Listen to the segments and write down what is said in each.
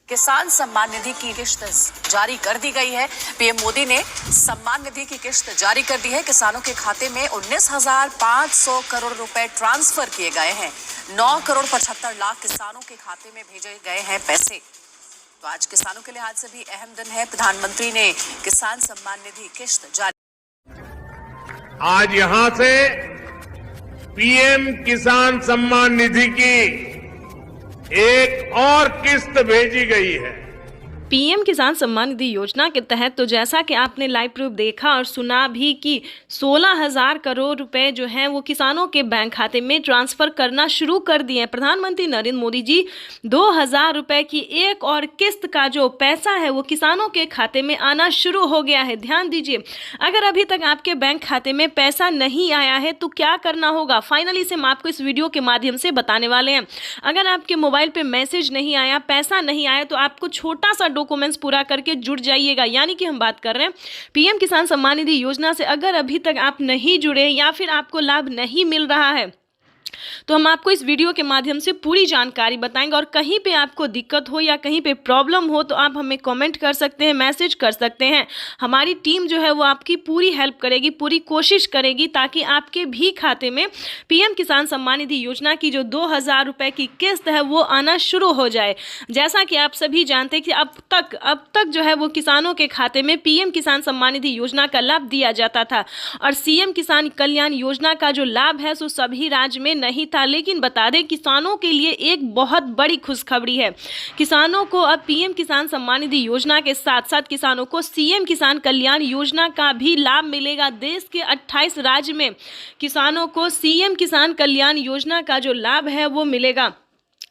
किसान सम्मान निधि की किश्त जारी कर दी गई है। पीएम मोदी ने सम्मान निधि की किश्त जारी कर दी है। किसानों के खाते में 19,500 करोड़ रुपए ट्रांसफर किए गए हैं। 9 करोड़ 75 लाख किसानों के खाते में भेजे गए हैं पैसे। तो आज किसानों के लिहाज से भी अहम दिन है। प्रधानमंत्री ने किसान सम्मान निधि किश्त जारी। आज यहां से पीएम किसान सम्मान निधि की एक और किस्त भेजी गई है। पीएम किसान सम्मान निधि योजना के तहत तो जैसा कि आपने लाइव प्रूफ देखा और सुना भी कि 16,000 करोड़ रुपए जो हैं वो किसानों के बैंक खाते में ट्रांसफर करना शुरू कर दिए हैं। प्रधानमंत्री नरेंद्र मोदी जी 2,000 रुपए की एक और किस्त का जो पैसा है वो किसानों के खाते में आना शुरू हो गया है। ध्यान दीजिए, अगर अभी तक आपके बैंक खाते में पैसा नहीं आया है तो क्या करना होगा, फाइनली से हम आपको इस वीडियो के माध्यम से बताने वाले हैं। अगर आपके मोबाइल पे मैसेज नहीं आया, पैसा नहीं आया, तो आपको छोटा सा डॉक्यूमेंट्स पूरा करके जुड़ जाइएगा। यानी कि हम बात कर रहे हैं पीएम किसान सम्मान निधि योजना से अगर अभी तक आप नहीं जुड़े या फिर आपको लाभ नहीं मिल रहा है तो हम आपको इस वीडियो के माध्यम से पूरी जानकारी बताएंगे। और कहीं पे आपको दिक्कत हो या कहीं पे प्रॉब्लम हो तो आप हमें कमेंट कर सकते हैं, मैसेज कर सकते हैं। हमारी टीम जो है वो आपकी पूरी हेल्प करेगी, पूरी कोशिश करेगी ताकि आपके भी खाते में पीएम किसान सम्मान निधि योजना की जो 2,000 रुपये की किस्त है वो आना शुरू हो जाए। जैसा कि आप सभी जानते हैं कि अब तक जो है वो किसानों के खाते में पीएम किसान सम्मान निधि योजना का लाभ दिया जाता था और सीएम किसान कल्याण योजना का जो लाभ है सो सभी राज्य में नहीं था। लेकिन बता दें किसानों के लिए एक बहुत बड़ी खुशखबरी है। किसानों को अब पीएम किसान सम्मान निधि योजना के साथ साथ किसानों को सीएम किसान कल्याण योजना का भी लाभ मिलेगा। देश के 28 राज्य में किसानों को सीएम किसान कल्याण योजना का जो लाभ है वो मिलेगा।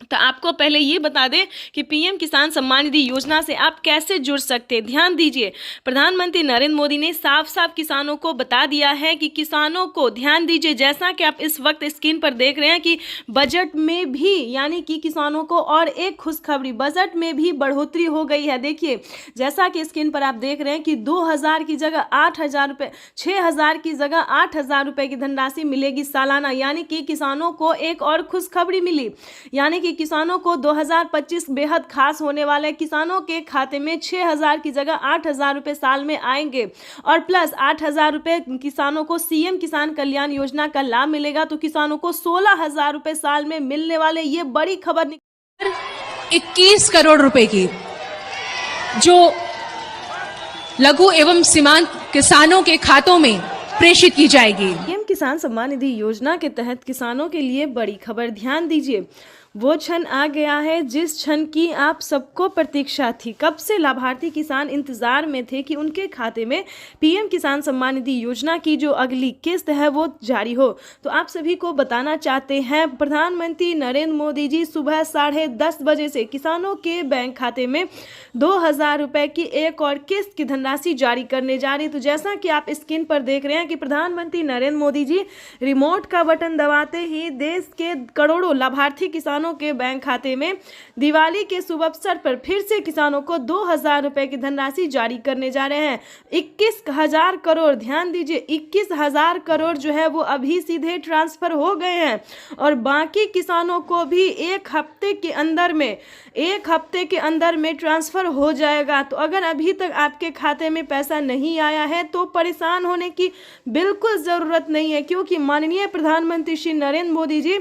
तो आपको पहले ये बता दें कि पीएम किसान सम्मान निधि योजना से आप कैसे जुड़ सकते हैं। ध्यान दीजिए, प्रधानमंत्री नरेंद्र मोदी ने साफ साफ किसानों को बता दिया है कि किसानों को, ध्यान दीजिए, जैसा कि आप इस वक्त स्क्रीन पर देख रहे हैं कि बजट में भी यानी कि किसानों को और एक खुशखबरी, बजट में भी बढ़ोतरी हो गई है। देखिए, जैसा कि स्क्रीन पर आप देख रहे हैं कि 2,000 की जगह 8,000 रुपये, 6,000 की जगह 8,000 रुपये की धनराशि मिलेगी सालाना। यानी कि किसानों को एक और खुशखबरी मिली, यानी कि किसानों को 2025 बेहद खास होने वाले। किसानों के खाते में 6,000 की जगह 8,000 रुपये साल में आएंगे और प्लस 8,000 रुपये किसानों को सीएम किसान कल्याण योजना का लाभ मिलेगा। तो किसानों को 16,000 रुपये साल में मिलने वाले, ये बड़ी खबर। 21 करोड़ रुपए की जो लघु एवं सीमांत किसानों के खातों में प्रेषित की जाएगी। पीएम किसान सम्मान निधि योजना के तहत किसानों के लिए बड़ी खबर। ध्यान दीजिए, वो क्षण आ गया है जिस क्षण की आप सबको प्रतीक्षा थी। कब से लाभार्थी किसान इंतजार में थे कि उनके खाते में पीएम किसान सम्मान निधि योजना की जो अगली किस्त है वो जारी हो। तो आप सभी को बताना चाहते हैं, प्रधानमंत्री नरेंद्र मोदी जी सुबह 10:30 बजे से किसानों के बैंक खाते में 2,000 रुपये की एक और किस्त की धनराशि जारी करने जा रही। तो जैसा कि आप स्क्रीन पर देख रहे हैं कि प्रधानमंत्री नरेंद्र मोदी जी रिमोट का बटन दबाते ही देश के करोड़ों लाभार्थी किसानों के बैंक खाते में दिवाली के शुभ अवसर पर फिर से किसानों को 2,000 रुपए की धनराशि जारी करने जा रहे हैं। 21,000 करोड़, ध्यान दीजिए, 21,000 करोड़ जो है वो अभी सीधे ट्रांसफर हो गए हैं और बाकी किसानों को भी एक हफ्ते के अंदर में ट्रांसफर हो जाएगा। तो अगर अभी तक आपके खाते में पैसा नहीं आया है तो परेशान होने की बिल्कुल जरूरत नहीं है, क्योंकि माननीय प्रधानमंत्री श्री नरेंद्र मोदी जी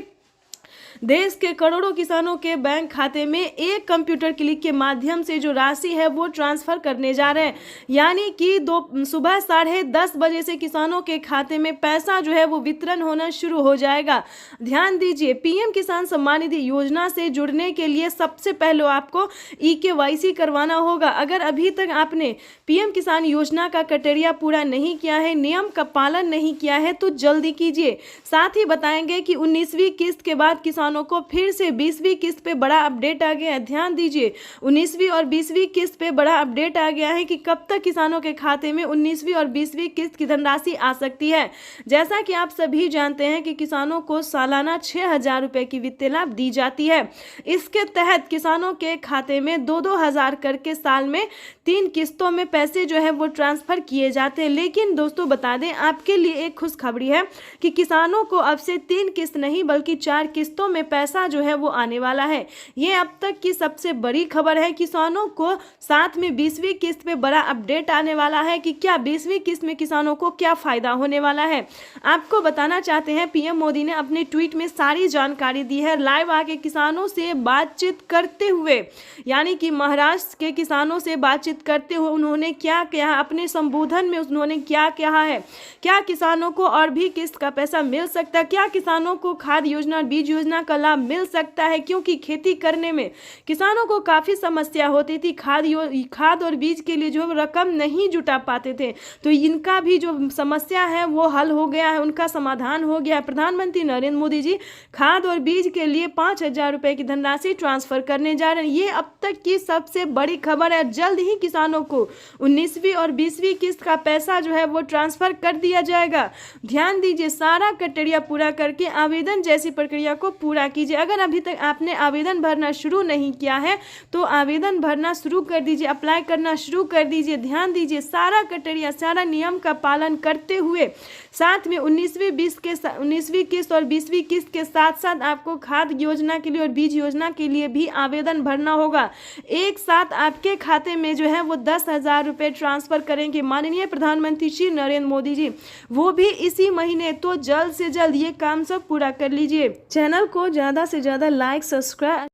देश के करोड़ों किसानों के बैंक खाते में एक कंप्यूटर क्लिक के माध्यम से जो राशि है वो ट्रांसफर करने जा रहे हैं। यानी कि सुबह 10:30 बजे से किसानों के खाते में पैसा जो है वो वितरण होना शुरू हो जाएगा। ध्यान दीजिए, पीएम किसान सम्मान निधि योजना से जुड़ने के लिए सबसे पहले आपको EKYC करवाना होगा। अगर अभी तक आपने पीएम किसान योजना का क्राइटेरिया पूरा नहीं किया है, नियम का पालन नहीं किया है तो जल्दी कीजिए। साथ ही बताएंगे कि 19वीं किस्त के बाद किसानों को फिर से 20वीं किस्त पे बड़ा अपडेट आ गया है। ध्यान दीजिए, 19वीं और 20वीं किस्त पे बड़ा अपडेट आ गया है कि कब तक किसानों के खाते में 19वीं और 20वीं किस्त की धनराशि आ सकती है। जैसा कि आप सभी जानते हैं कि किसानों को सालाना 6,000 रुपए की वित्तीय लाभ दी जाती है। इसके तहत किसानों के खाते में 2-2 हज़ार करके साल में 3 किस्तों में पैसे जो है वो ट्रांसफर किए जाते हैं। लेकिन दोस्तों बता दें, आपके लिए एक खुशखबरी है कि किसानों को अब से 3 किस्त नहीं बल्कि 4 किस्तों में पैसा जो है वो आने वाला है। ये अब तक की सबसे बड़ी खबर है। किसानों को साथ में 20वीं किस्त पे बड़ा अपडेट आने वाला है कि क्या 20वीं किस्त में किसानों को क्या फायदा होने वाला है। आपको बताना चाहते हैं पीएम मोदी ने अपने ट्वीट में सारी जानकारी दी है। लाइव आके किसानों से बातचीत करते हुए, यानी कि महाराष्ट्र के किसानों से बातचीत करते हुए उन्होंने क्या कहा, अपने संबोधन में उन्होंने क्या कहा है, क्या किसानों को और भी किस्त का पैसा मिल सकता है, क्या किसानों को खाद योजना और बीज योजना का लाभ मिल सकता है, क्योंकि खेती करने में किसानों को काफ़ी समस्या होती थी। खाद और बीज के लिए जो रकम नहीं जुटा पाते थे, तो इनका भी जो समस्या है वो हल हो गया है, उनका समाधान हो गया है। प्रधानमंत्री नरेंद्र मोदी जी खाद और बीज के लिए 5,000 रुपए की धनराशि ट्रांसफर करने जा रहे हैं। ये अब तक की सबसे बड़ी खबर है। जल्द ही किसानों को 19वीं और 20वीं किस्त का पैसा जो है वो ट्रांसफर कर दिया जाएगा। ध्यान दीजिए, सारा क्राइटेरिया पूरा करके आवेदन जैसी प्रक्रिया को पूरा कीजिए। अगर अभी तक आपने आवेदन भरना शुरू नहीं किया है तो आवेदन भरना शुरू कर दीजिए, अप्लाई करना शुरू कर दीजिए। ध्यान दीजिए, सारा क्राइटेरिया, सारा नियम का पालन करते हुए साथ में 19वीं किस्त और 20वीं किस्त के साथ साथ आपको खाद योजना के लिए और बीज योजना के लिए भी आवेदन भरना होगा। एक साथ आपके खाते में जो है वो 10,000 रुपये ट्रांसफर करेंगे माननीय प्रधानमंत्री श्री नरेंद्र मोदी जी, वो भी इसी महीने। तो जल्द से जल्द ये काम सब पूरा कर लीजिए। चैनल को ज़्यादा से ज़्यादा लाइक, सब्सक्राइब।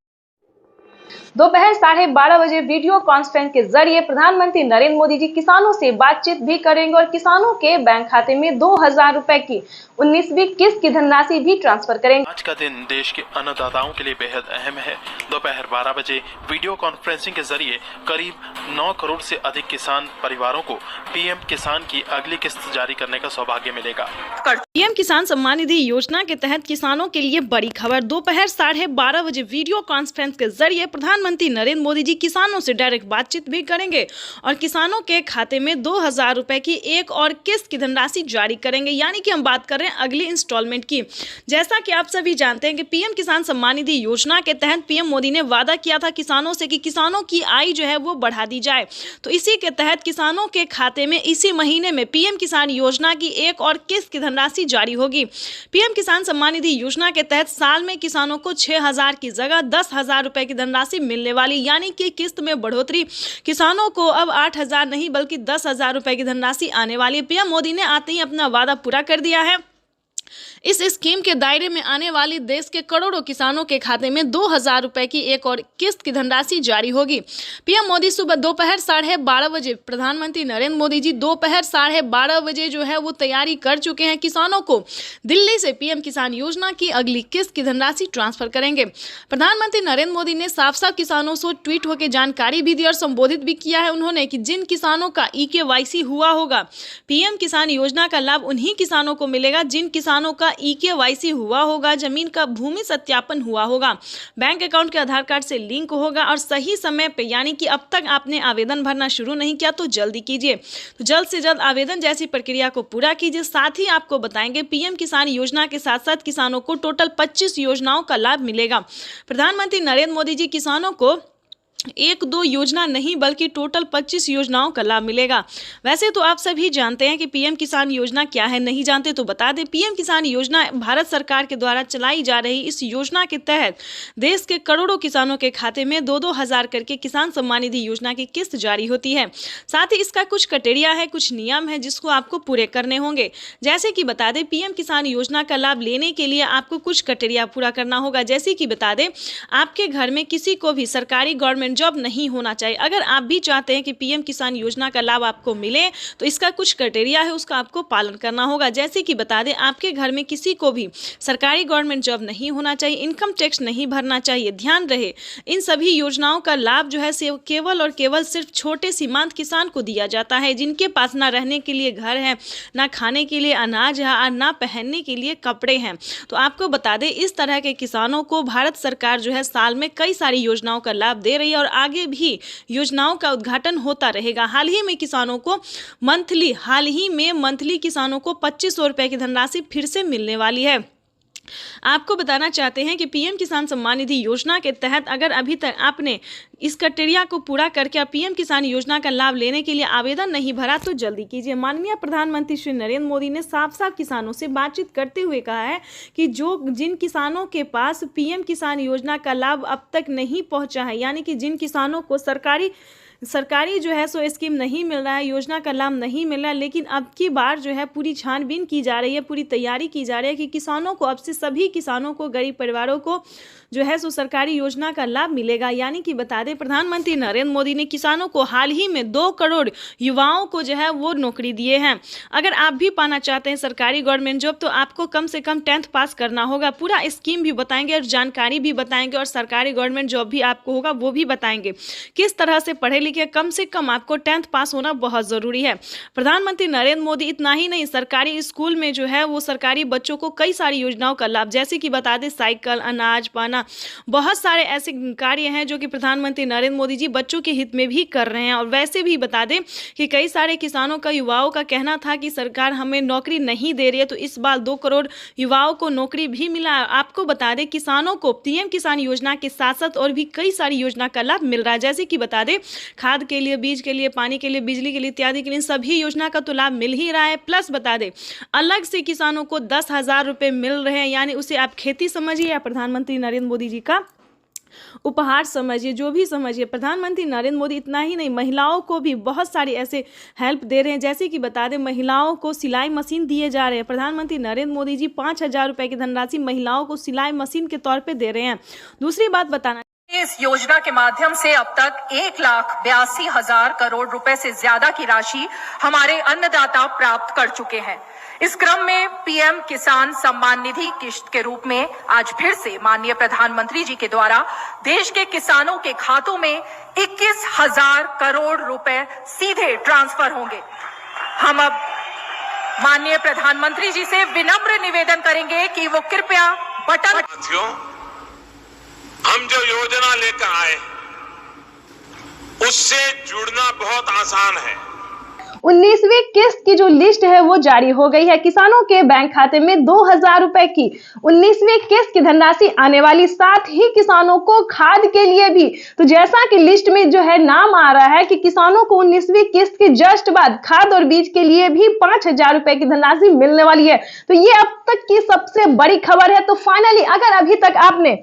दोपहर 12:30 बजे वीडियो कॉन्फ्रेंस के जरिए प्रधानमंत्री नरेंद्र मोदी जी किसानों से बातचीत भी करेंगे और किसानों के बैंक खाते में 2,000 रुपए की 19वीं किस्त की धनराशि भी ट्रांसफर करेंगे। आज का दिन देश के अन्नदाताओं के लिए बेहद अहम है। दोपहर 12 बजे वीडियो कॉन्फ्रेंसिंग के जरिए करीब 9 करोड़ से अधिक किसान परिवारों को पीएम किसान की अगली किस्त जारी करने का सौभाग्य मिलेगा। पीएम किसान सम्मान निधि योजना के तहत किसानों के लिए बड़ी खबर। दोपहर 12:30 बजे वीडियो कॉन्फ्रेंस के जरिए प्रधानमंत्री नरेंद्र मोदी जी किसानों से डायरेक्ट बातचीत भी करेंगे और किसानों के खाते में 2,000 रुपए की एक और किस्त की धनराशि जारी करेंगे, यानी कि हम बात कर रहे हैं अगली इंस्टॉलमेंट की। जैसा कि आप सभी जानते हैं कि पीएम किसान सम्मान निधि योजना के तहत पीएम मोदी ने वादा किया था किसानों से कि किसानों की आय जो है वो बढ़ा दी जाए। तो इसी के तहत किसानों के खाते में इसी महीने में पीएम किसान योजना की एक और किस्त की धनराशि जारी होगी। पीएम किसान सम्मान निधि योजना के तहत साल में किसानों को 6,000 की जगह 10,000 रुपए की धनराशि मिलने वाली, यानी कि किस्त में बढ़ोतरी। किसानों को अब 8,000 नहीं बल्कि 10,000 रुपए की धनराशि आने वाली है। पीएम मोदी ने आते ही अपना वादा पूरा कर दिया है। इस स्कीम के दायरे में आने वाली देश के करोड़ों किसानों के खाते में 2,000 रुपए की एक और किस्त की धनराशि जारी होगी। पीएम मोदी सुबह दोपहर 12:30 बजे, प्रधानमंत्री नरेंद्र मोदी जी दोपहर 12:30 बजे जो है वो तैयारी कर चुके हैं। किसानों को दिल्ली से पीएम किसान योजना की अगली किस्त की धनराशि ट्रांसफर करेंगे। प्रधानमंत्री नरेंद्र मोदी ने साफ साफ किसानों से ट्वीट होकर जानकारी भी दी और संबोधित भी किया है उन्होंने कि जिन किसानों का eKYC हुआ होगा, पीएम किसान योजना का लाभ उन्हीं किसानों को मिलेगा जिन किसानों का eKYC हुआ होगा, जमीन का भूमि सत्यापन हुआ होगा, बैंक अकाउंट के आधार कार्ड से लिंक होगा और सही समय पे, यानी कि अब तक आपने आवेदन भरना शुरू नहीं किया तो जल्दी कीजिए। तो जल्द से जल्द आवेदन जैसी प्रक्रिया को पूरा कीजिए। साथ ही आपको बताएंगे पीएम किसान योजना के साथ साथ किसानों को टोटल 25 योजनाओं का लाभ मिलेगा। प्रधानमंत्री नरेंद्र मोदी जी किसानों को 1-2 योजना नहीं बल्कि टोटल 25 योजनाओं का लाभ मिलेगा। वैसे तो आप सभी जानते हैं कि पीएम किसान योजना क्या है, नहीं जानते तो बता दें। पीएम किसान योजना भारत सरकार के द्वारा चलाई जा रही इस योजना के तहत देश के करोड़ों किसानों के खाते में 2-2 हज़ार करके किसान सम्मान निधि योजना की किस्त जारी होती है। साथ ही इसका कुछ क्राइटेरिया है, कुछ नियम है जिसको आपको पूरे करने होंगे। जैसे कि बता दें, पीएम किसान योजना का लाभ लेने के लिए आपको कुछ क्राइटेरिया पूरा करना होगा। जैसे कि बता दें, आपके घर में किसी को भी सरकारी गवर्नमेंट जॉब नहीं होना चाहिए। अगर आप भी चाहते हैं कि पीएम किसान योजना का लाभ आपको मिले तो इसका कुछ क्राइटेरिया है, उसका आपको पालन करना होगा। जैसे कि बता दें, आपके घर में किसी को भी सरकारी गवर्नमेंट जॉब नहीं होना चाहिए, इनकम टैक्स नहीं भरना चाहिए। ध्यान रहे, इन सभी योजनाओं का लाभ जो है केवल और केवल सिर्फ छोटे सीमांत किसान को दिया जाता है, जिनके पास ना रहने के लिए घर है, ना खाने के लिए अनाज है और ना पहनने के लिए कपड़े हैं। तो आपको बता दें, इस तरह के किसानों को भारत सरकार जो है साल में कई सारी योजनाओं का लाभ दे रही है और आगे भी योजनाओं का उद्घाटन होता रहेगा। हाल ही में मंथली किसानों को 2500 रुपए की धनराशि फिर से मिलने वाली है। आपको बताना चाहते हैं कि पीएम किसान सम्मान निधि योजना के तहत अगर अभी तक आपने इस क्राइटेरिया को पूरा करके आप पीएम किसान योजना का लाभ लेने के लिए आवेदन नहीं भरा तो जल्दी कीजिए। माननीय प्रधानमंत्री श्री नरेंद्र मोदी ने साफ साफ किसानों से बातचीत करते हुए कहा है कि जिन किसानों के पास पीएम किसान योजना का लाभ अब तक नहीं पहुंचा है, यानी कि जिन किसानों को सरकारी जो है सो स्कीम नहीं मिल रहा है, योजना का लाभ नहीं मिल रहा है, लेकिन अब की बार जो है पूरी छानबीन की जा रही है, पूरी तैयारी की जा रही है कि किसानों को अब से सभी किसानों को, गरीब परिवारों को जो है सो सरकारी योजना का लाभ मिलेगा। यानी कि बता दें प्रधानमंत्री नरेंद्र मोदी ने किसानों को हाल ही में 2 करोड़ युवाओं को जो है वो नौकरी दिए हैं। अगर आप भी पाना चाहते हैं सरकारी गवर्नमेंट जॉब तो आपको कम से कम 10th पास करना होगा। पूरा स्कीम भी बताएंगे और जानकारी भी बताएंगे और सरकारी गवर्नमेंट जॉब भी आपको होगा वो भी बताएंगे। किस तरह से पढ़े लिखे, कम से कम आपको 10th पास होना बहुत ज़रूरी है। प्रधानमंत्री नरेंद्र मोदी इतना ही नहीं, सरकारी स्कूल में जो है वो सरकारी बच्चों को कई सारी योजनाओं का लाभ, जैसे कि बता दें साइकिल, अनाज, पाना, बहुत सारे ऐसे कार्य हैं जो कि प्रधानमंत्री नरेंद्र मोदी जी बच्चों के हित में भी कर रहे हैं। और वैसे भी बता दें कि कई सारे किसानों का, युवाओं का कहना था कि सरकार हमें नौकरी नहीं दे रही है, तो इस बार 2 करोड़ युवाओं को नौकरी भी मिला। आपको बता दें किसानों को पीएम किसान योजना के साथ साथ और भी कई सारी योजना का लाभ मिल रहा है, जैसे कि बता दें खाद के लिए, बीज के लिए, पानी के लिए, बिजली के लिए इत्यादि के लिए सभी योजना का तो लाभ मिल ही रहा है। प्लस बता दें अलग से किसानों को 10,000 रुपये मिल रहे हैं, यानी उसे आप खेती समझिए या प्रधानमंत्री नरेंद्र मोदी जी का उपहार समझिए, जो भी समझिए। प्रधानमंत्री नरेंद्र मोदी इतना ही नहीं, महिलाओं को भी बहुत सारी ऐसे हेल्प दे रहे हैं, जैसे कि बता दें महिलाओं को सिलाई मशीन दिए जा रहे हैं। प्रधानमंत्री नरेंद्र मोदी जी 5,000 रुपये की धनराशि महिलाओं को सिलाई मशीन के तौर पे दे रहे हैं। दूसरी बात बताना, इस योजना के माध्यम से अब तक 1,82,000 करोड़ रुपए से ज्यादा की राशि हमारे अन्नदाता प्राप्त कर चुके हैं। इस क्रम में पीएम किसान सम्मान निधि किश्त के रूप में आज फिर से माननीय प्रधानमंत्री जी के द्वारा देश के किसानों के खातों में 21,000 करोड़ रुपए सीधे ट्रांसफर होंगे। हम अब माननीय प्रधानमंत्री जी से विनम्र निवेदन करेंगे कि वो कृपया बटन। हम जो योजना लेकर आए उससे जुड़ना बहुत आसान है। 19वीं किस्त की जो लिस्ट है वो जारी हो गई है। किसानों के बैंक खाते में 2,000 रुपए की 19वीं किस्त की धनराशि आने वाली, साथ ही किसानों को खाद के लिए भी। तो जैसा कि लिस्ट में जो है नाम आ रहा है कि किसानों को 19वीं किस्त के जस्ट बाद खाद और बीज के लिए भी 5,000 रुपए की धनराशि मिलने वाली है। तो ये अब तक की सबसे बड़ी खबर है। तो फाइनली अगर अभी तक आपने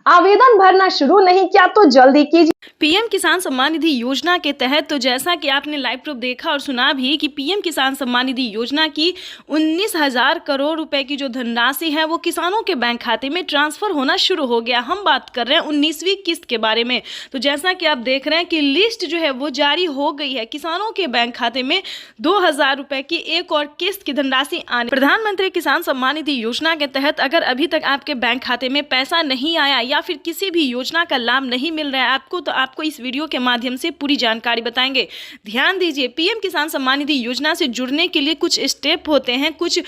आवेदन भरना शुरू नहीं किया तो जल्दी कीजिए। पीएम किसान सम्मान निधि योजना के तहत तो जैसा कि आपने लाइव प्रूफ देखा और सुना भी कि पीएम किसान सम्मान निधि योजना की 19,000 करोड़ रुपए की जो धनराशि है वो किसानों के बैंक खाते में ट्रांसफर होना शुरू हो गया। हम बात कर रहे हैं 19वीं किस्त के बारे में। तो जैसा कि आप देख रहे हैं कि लिस्ट जो है वो जारी हो गई है। किसानों के बैंक खाते में 2,000 रुपए की एक और किस्त की धनराशि आने। प्रधानमंत्री किसान सम्मान निधि योजना के तहत अगर अभी तक आपके बैंक खाते में पैसा नहीं आया या फिर किसी भी योजना का लाभ नहीं मिल रहा है आपको, तो आपको इस वीडियो के माध्यम से पूरी जानकारी बताएंगे। ध्यान दीजिए, पीएम किसान सम्मान निधि योजना से जुड़ने के लिए कुछ स्टेप होते हैं, कुछ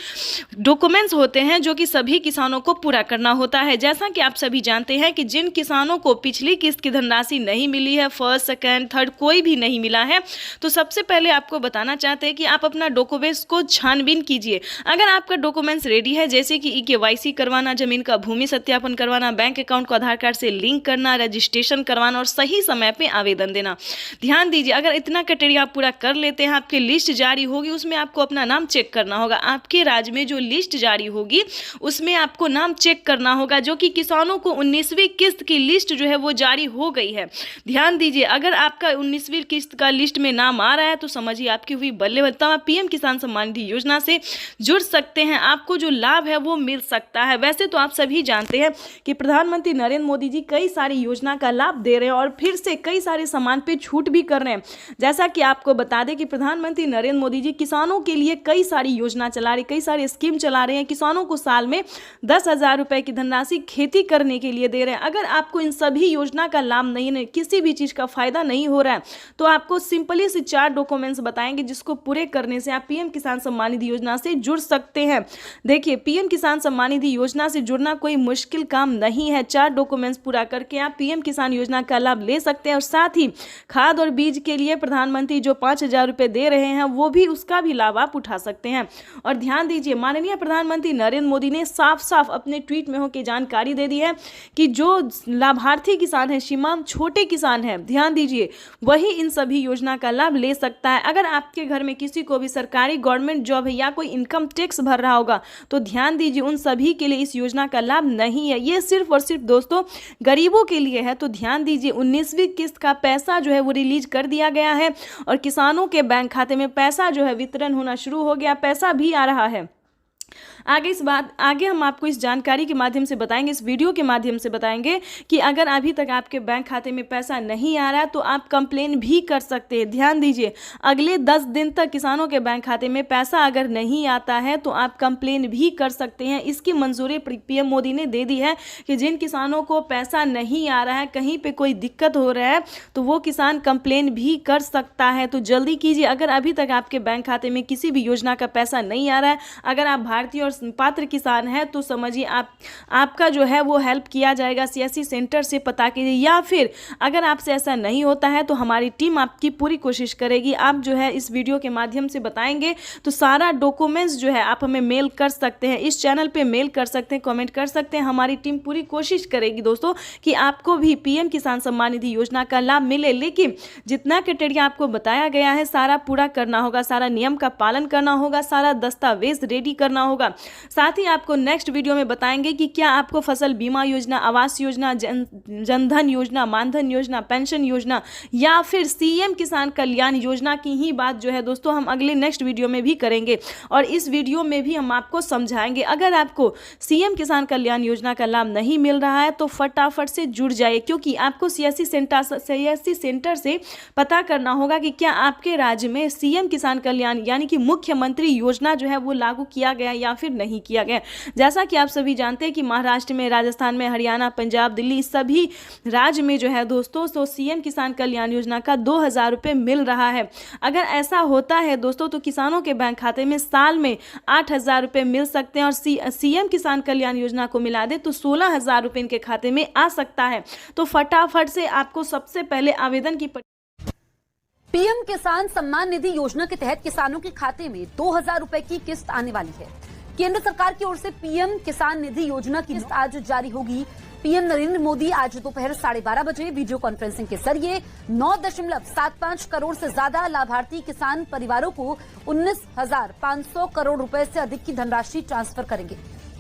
डॉक्यूमेंट्स होते हैं जो कि सभी किसानों को पूरा करना होता है। जैसा कि आप सभी जानते हैं कि जिन किसानों को पिछली किस्त की धनराशि नहीं मिली है, फर्स्ट, सेकंड, थर्ड कोई भी नहीं मिला है, तो सबसे पहले आपको बताना चाहते हैं कि आप अपना डॉक्यूमेंट्स को छानबीन कीजिए। अगर आपका डॉक्यूमेंट्स रेडी है, जैसे कि KYC करवाना, जमीन का भूमि सत्यापन करवाना, बैंक अकाउंट को आधार कार्ड से लिंक करना, रजिस्ट्रेशन करवाना और सही समय पे आवेदन देना। ध्यान दीजिए, अगर इतना क्राइटेरिया आप पूरा कर लेते हैं, आपकी लिस्ट जारी होगी, उसमें आपको अपना नाम चेक करना होगा। आपके राज्य में जो लिस्ट जारी होगी उसमें आपको नाम चेक करना होगा, जो कि किसानों को 19वीं किस्त की लिस्ट जो है वो जारी हो गई है। ध्यान दीजिए, अगर आपका 19वीं किस्त का लिस्ट में नाम आ रहा है तो समझिए आपकी हुई बल्ले बल्ले। आप पीएम किसान सम्मान निधि योजना से जुड़ सकते हैं, आपको जो लाभ है वो मिल सकता है। वैसे तो आप सभी जानते हैं कि प्रधानमंत्री नरेंद्र मोदी जी कई सारी योजना का लाभ दे रहे हैं और फिर से कई सारे सामान पे छूट भी कर रहे हैं। जैसा कि आपको बता दें कि प्रधानमंत्री नरेंद्र मोदी जी किसानों के लिए कई सारी योजना चला रहे, कई सारी स्कीम चला रहे हैं। किसानों को साल में 10,000 रुपए की धनराशि खेती करने के लिए दे रहे हैं। अगर आपको इन सभी योजना का लाभ नहीं, किसी भी चीज का फायदा नहीं हो रहा है, तो आपको सिंपली से 4 डॉक्यूमेंट्स बताएंगे जिसको पूरे करने से आप पीएम किसान सम्मान निधि योजना से जुड़ सकते हैं। देखिए, पीएम किसान सम्मान निधि योजना से जुड़ना कोई मुश्किल काम नहीं है। 4 डॉक्यूमेंट्स पूरा करके आप पीएम किसान योजना का लाभ ले सकते हैं और साथ ही खाद और बीज के लिए प्रधानमंत्री जो 5,000 रुपए दे रहे रहे हैं वो भी उसका भी लाभ आप उठा सकते हैं। और ध्यान दीजिए, माननीय प्रधानमंत्री नरेंद्र मोदी ने साफ साफ अपने ट्वीट में होकर जानकारी दे दी है कि जो लाभार्थी किसान है, सीमांत छोटे किसान है, ध्यान दीजिए, वही इन सभी योजना का लाभ ले सकता है। अगर आपके घर में किसी को भी सरकारी गवर्नमेंट जॉब है या कोई इनकम टैक्स भर रहा होगा तो ध्यान दीजिए, उन सभी के लिए इस योजना का लाभ नहीं है। ये सिर्फ और सिर्फ दोस्तों गरीबों के लिए है। तो ध्यान दीजिए, 19वीं किस्त का पैसा जो है वो रिलीज कर दिया गया है और किसानों के बैंक खाते में पैसा जो है वितरण होना शुरू हो गया, पैसा भी आ रहा है। आगे हम आपको इस जानकारी के माध्यम से बताएंगे, इस वीडियो के माध्यम से बताएंगे कि अगर अभी तक आपके बैंक खाते में पैसा नहीं आ रहा है तो आप कंप्लेन भी कर सकते हैं। ध्यान दीजिए, अगले 10 दिन तक किसानों के बैंक खाते में पैसा अगर नहीं आता है तो आप कंप्लेन भी कर सकते हैं। इसकी मंजूरी पीएम मोदी ने दे दी है कि जिन किसानों को पैसा नहीं आ रहा है, कहीं पर कोई दिक्कत हो रहा है तो वो किसान कंप्लेन भी कर सकता है। तो जल्दी कीजिए, अगर अभी तक आपके बैंक खाते में किसी भी योजना का पैसा नहीं आ रहा है, अगर आप भारतीय और पात्र किसान है तो समझिए आपका जो है वो हेल्प किया जाएगा। सीएससी सेंटर से पता कीजिए, या फिर अगर आपसे ऐसा नहीं होता है तो हमारी टीम आपकी पूरी कोशिश करेगी। आप जो है इस वीडियो के माध्यम से बताएंगे तो सारा डॉक्यूमेंट्स जो है आप हमें मेल कर सकते हैं, इस चैनल पे मेल कर सकते हैं, कमेंट कर सकते हैं। हमारी टीम पूरी कोशिश करेगी दोस्तों कि आपको भी पीएम किसान सम्मान निधि योजना का लाभ मिले। लेकिन जितना क्राइटेरिया आपको बताया गया है सारा पूरा करना होगा, सारा नियम का पालन करना होगा, सारा दस्तावेज रेडी करना होगा। साथ ही आपको नेक्स्ट वीडियो में बताएंगे कि क्या आपको फसल बीमा योजना, आवास योजना, जनधन योजना, मानधन योजना, पेंशन योजना या फिर सीएम किसान कल्याण योजना की ही बात जो है दोस्तों हम अगले नेक्स्ट वीडियो में भी करेंगे। और इस वीडियो में भी हम आपको समझाएंगे, अगर आपको सीएम किसान कल्याण योजना का लाभ नहीं मिल रहा है तो फटाफट से जुड़ जाइए, क्योंकि आपको सीएससी सेंटर से पता करना होगा कि क्या आपके राज्य में सीएम किसान कल्याण यानी कि मुख्यमंत्री योजना जो है वो लागू किया गया या फिर नहीं किया गया। जैसा कि आप सभी जानते हैं कि महाराष्ट्र में, राजस्थान में, हरियाणा, पंजाब, दिल्ली सभी राज्य में जो है दोस्तों तो सीएम किसान कल्याण योजना का 2000 रुपये मिल रहा है। अगर ऐसा होता है दोस्तों तो किसानों के बैंक खाते में साल में 8000 रुपये मिल सकते हैं और सीएम किसान कल्याण योजना को मिला दे तो 16000 रुपये इनके खाते में आ सकता है। तो फटाफट से आपको सबसे पहले आवेदन की पीएम किसान सम्मान निधि योजना के तहत किसानों के खाते में 2000 रुपए की किस्त आने वाली है। केंद्र सरकार की ओर से पीएम किसान निधि योजना की किस्त आज जारी होगी। पीएम नरेंद्र मोदी आज दोपहर 12:30 बजे वीडियो कॉन्फ्रेंसिंग के जरिए 9.75 करोड़ से ज्यादा लाभार्थी किसान परिवारों को 19,500 करोड़ रुपए से अधिक की धनराशि ट्रांसफर करेंगे।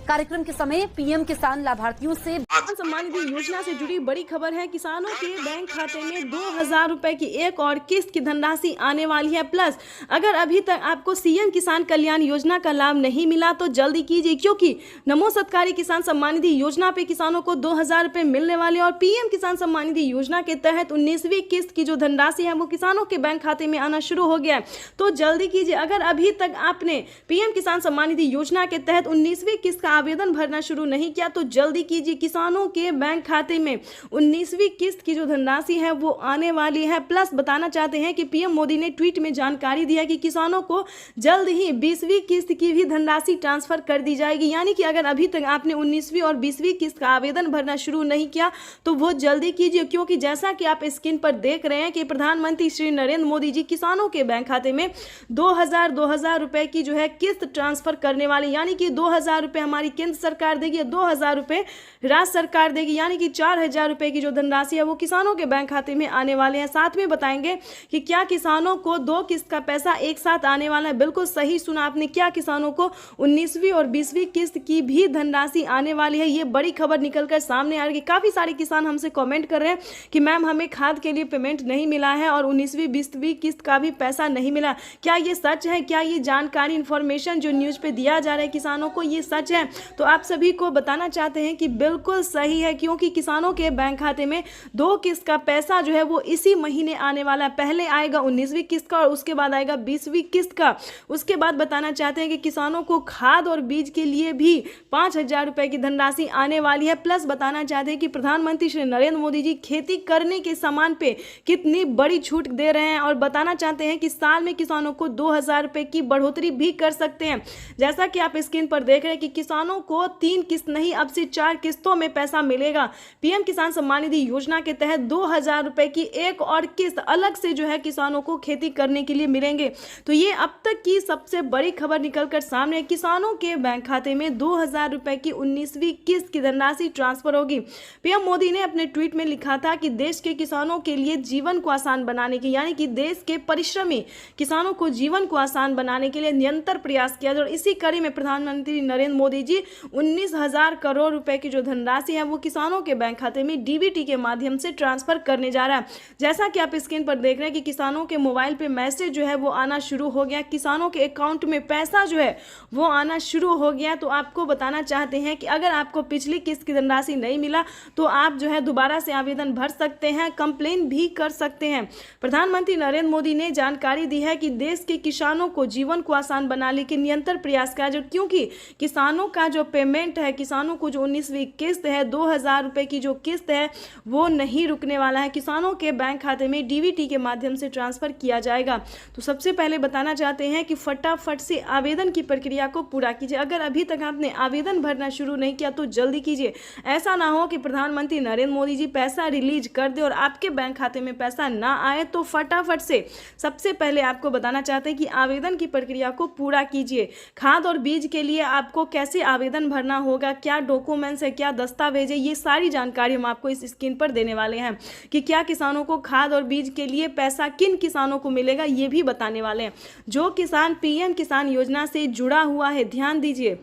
कार्यक्रम के समय पीएम किसान लाभार्थियों से सम्मान निधि योजना से जुड़ी बड़ी खबर है। किसानों के बैंक खाते में 2000 रुपए की एक और किस्त की धनराशि आने वाली है। प्लस अगर अभी तक आपको सीएम किसान कल्याण योजना का लाभ नहीं मिला तो जल्दी कीजिए, क्योंकि नमो सत्कारी किसान सम्मान निधि योजना पे किसानों को 2000 रुपए मिलने वाले और पीएम किसान सम्मान निधि योजना के तहत 19वीं किस्त की जो धनराशि है वो किसानों के बैंक खाते में आना शुरू हो गया है। तो जल्दी कीजिए, अगर अभी तक आपने पीएम किसान सम्मान निधि योजना के तहत 19वीं किस्त का आवेदन भरना शुरू नहीं किया तो जल्दी कीजिए। किसानों के बैंक खाते में 19वीं किस्त की जो धनराशि है वो आने वाली है। प्लस बताना चाहते हैं कि पीएम मोदी ने ट्वीट में जानकारी दी है कि किसानों को जल्द ही 20वीं किस्त की भी धनराशि ट्रांसफर कर दी जाएगी। यानी कि अगर अभी तक आपने 19वीं और 20वीं किस्त का आवेदन भरना शुरू नहीं किया तो वो जल्दी कीजिए, क्योंकि जैसा कि आप स्क्रीन पर देख रहे हैं कि प्रधानमंत्री श्री नरेंद्र मोदी जी किसानों के बैंक खाते में 2000 रुपए की जो है किस्त ट्रांसफर करने वाले, यानी कि 2000 रुपए हमारी केंद्र सरकार देगी, 2000 रुपए राज्य सरकार देगी, यानी कि 4000 रुपए की जो धनराशि है वो किसानों के बैंक खाते में आने वाले हैं। साथ में बताएंगे कि क्या किसानों को 2 किस्त का पैसा एक साथ आने वाला है। बिल्कुल सही सुना आपने, क्या किसानों को 19वीं और 20वीं किस्त की भी धनराशि आने वाली है। ये बड़ी खबर निकलकर सामने आ रही है। काफी सारे किसान हमसे कमेंट कर रहे हैं कि मैम हमें खाद के लिए पेमेंट नहीं मिला है और 19वीं 20वीं किस्त का भी पैसा नहीं मिला। क्या ये सच है? क्या ये जानकारी इंफॉर्मेशन जो न्यूज पे दिया जा रहा है किसानों को ये सच है? तो आप सभी को बताना चाहते हैं कि बिल्कुल सही है, क्योंकि किसानों के बैंक खाते में 2 किस्त का पैसा जो है वो इसी महीने आने वाला है। पहले आएगा 19वीं किस्त का और उसके बाद आएगा 20वीं किस्त का। उसके बाद बताना चाहते हैं कि किसानों को खाद और बीज के लिए भी 5000 रुपए की धनराशि आने वाली है। प्लस बताना चाहते हैं कि प्रधानमंत्री श्री नरेंद्र मोदी जी खेती करने के सामान पे कितनी बड़ी छूट दे रहे हैं और बताना चाहते हैं कि साल में किसानों को 2000 रुपए की बढ़ोतरी भी कर सकते हैं। जैसा कि आप स्क्रीन पर देख रहे हैं कि किसानों को 3 किस्त नहीं अब से 4 किस्तों में पैसा मिलेगा। पीएम किसान सम्मान निधि योजना के तहत 2000 रुपए की एक और किस्त अलग से जो है किसानों को खेती करने के लिए मिलेंगे। तो ये अब तक की सबसे बड़ी खबर निकलकर सामने, किसानों के बैंक खाते में 2000 रुपए की 19वीं किस्त की धनराशि ट्रांसफर होगी। पीएम मोदी ने अपने ट्वीट में लिखा था कि देश के किसानों के लिए जीवन को आसान बनाने की, यानी कि देश के परिश्रमी किसानों को जीवन को आसान बनाने के लिए निरंतर प्रयास किया। और इसी कड़ी में प्रधानमंत्री नरेंद्र मोदी जी 19,000 करोड़ रुपए की जो धनराशि है वो किसानों के बैंक खाते में डीबीटी के माध्यम से ट्रांसफर करने जा रहा है। जैसा कि आप स्क्रीन पर देख रहे हैं कि किसानों के मोबाइल पे मैसेज जो है वो आना शुरू हो गया, किसानों के अकाउंट में पैसा जो है वो आना शुरू हो गया। तो आपको बताना चाहते हैं कि अगर आपको पिछली किस्त की धनराशि नहीं मिला तो आप जो है दोबारा से आवेदन भर सकते हैं, कंप्लेन भी कर सकते हैं। प्रधानमंत्री नरेंद्र मोदी ने जानकारी दी है कि देश के किसानों को जीवन को आसान बनाने के निरंतर प्रयास किया जाए, क्योंकि किसानों का जो पेमेंट है, किसानों को जो 19वीं किस्त है 2000 रुपए की जो किस्त है वो नहीं रुकने वाला है, किसानों के बैंक खाते में डीबीटी के माध्यम से ट्रांसफर किया जाएगा। तो सबसे पहले बताना चाहते हैं कि फटाफट से आवेदन की प्रक्रिया को पूरा कीजिए। अगर अभी तक आपने आवेदन भरना शुरू नहीं किया तो जल्दी कीजिए। ऐसा ना हो कि प्रधानमंत्री नरेंद्र मोदी जी पैसा रिलीज कर दे और आपके बैंक खाते में पैसा ना आए। तो फटाफट से सबसे पहले आपको बताना चाहते हैं कि आवेदन की प्रक्रिया को पूरा कीजिए। खाद और बीज के लिए आपको कैसे आवेदन भरना होगा, क्या डॉक्यूमेंट्स है, क्या दस्तावेज है, ये सारी जानकारी हम आपको इस स्क्रीन पर देने वाले हैं। कि क्या किसानों को खाद और बीज के लिए पैसा किन किसानों को मिलेगा ये भी बताने वाले हैं। जो किसान पीएम किसान योजना से जुड़ा हुआ है, ध्यान दीजिए,